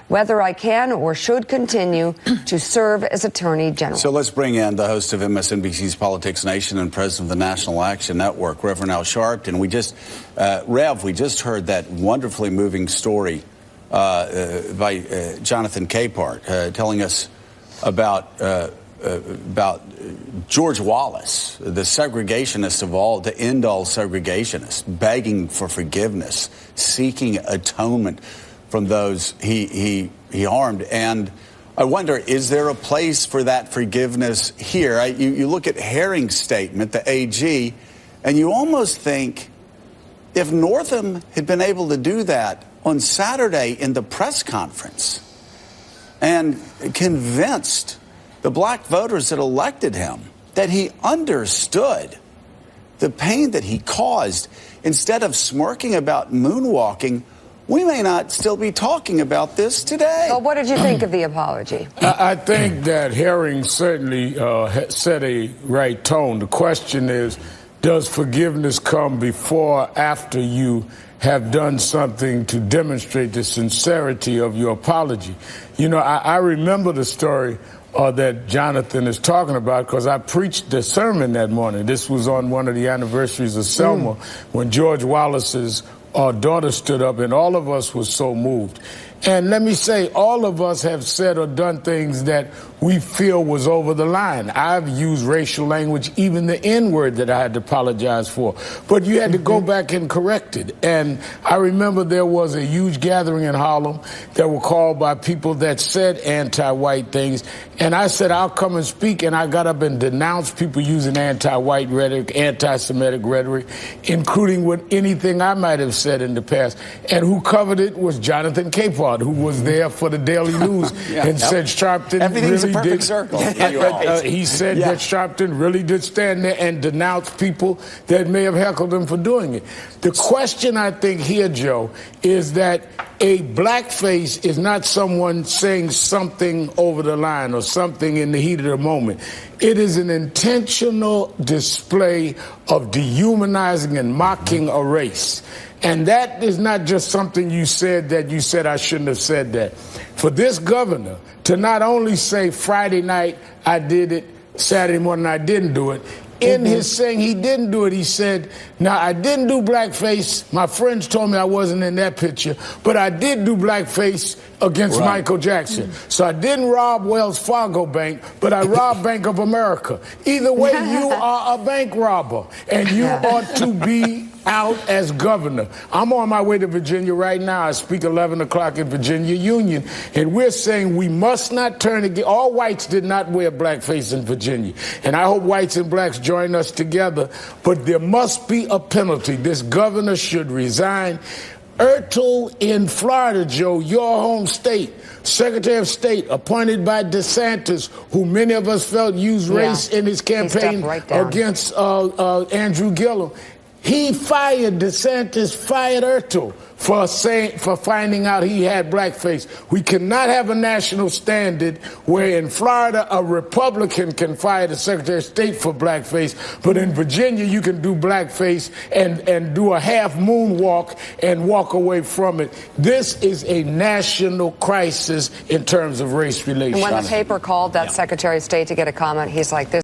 whether I can or should continue to serve as Attorney General. So let's bring in the host of MSNBC's Politics Nation and president of the National Action Network, Reverend Al Sharpton. We just heard that wonderfully moving story by Jonathan Capehart telling us about George Wallace, the segregationist of all, the end-all segregationist, begging for forgiveness, seeking atonement from those he harmed. And I wonder, is there a place for that forgiveness here? You look at Herring's statement, the AG, and you almost think if Northam had been able to do that on Saturday in the press conference and convinced the black voters that elected him that he understood the pain that he caused, instead of smirking about moonwalking, we may not still be talking about this today. Well, what did you think of the apology? I think that Herring certainly set a right tone. The question is, does forgiveness come before or after you have done something to demonstrate the sincerity of your apology? You know, I remember the story that Jonathan is talking about because I preached the sermon that morning. This was on one of the anniversaries of Selma when George Wallace's daughter stood up, and all of us were so moved. And let me say, all of us have said or done things that we feel was over the line. I've used racial language, even the N-word that I had to apologize for. But you had to go back and correct it. And I remember there was a huge gathering in Harlem that were called by people that said anti-white things. And I said, I'll come and speak. And I got up and denounced people using anti-white rhetoric, anti-Semitic rhetoric, including with anything I might have said in the past. And who covered it was Jonathan Capehart, who was there for the Daily News and said Sharpton Everything's really a perfect did. circle. He said that Sharpton really did stand there and denounce people that may have heckled him for doing it. The question I think here, Joe, is that a blackface is not someone saying something over the line or something in the heat of the moment. It is an intentional display of dehumanizing and mocking a race. And that is not just something you said I shouldn't have said that. For this governor to not only say Friday night I did it, Saturday morning I didn't do it, in his saying he didn't do it, he said, now, I didn't do blackface. My friends told me I wasn't in that picture, but I did do blackface against Michael Jackson. So I didn't rob Wells Fargo Bank, but I robbed Bank of America. Either way, you are a bank robber, and you ought to be out as governor. I'm on my way to Virginia right now. I speak 11 o'clock in Virginia Union, and we're saying we must not turn again. All whites did not wear blackface in Virginia, and I hope whites and blacks join us together, but there must be a penalty. This governor should resign. Ertel in Florida, Joe, your home state, Secretary of State appointed by DeSantis, who many of us felt used race in his campaign against Andrew Gillum. He fired DeSantis, fired Ertel for finding out he had blackface. We cannot have a national standard where in Florida a Republican can fire the Secretary of State for blackface, but in Virginia you can do blackface and do a half moonwalk and walk away from it. This is a national crisis in terms of race relations. And when the paper called that Secretary of State to get a comment, he's like, this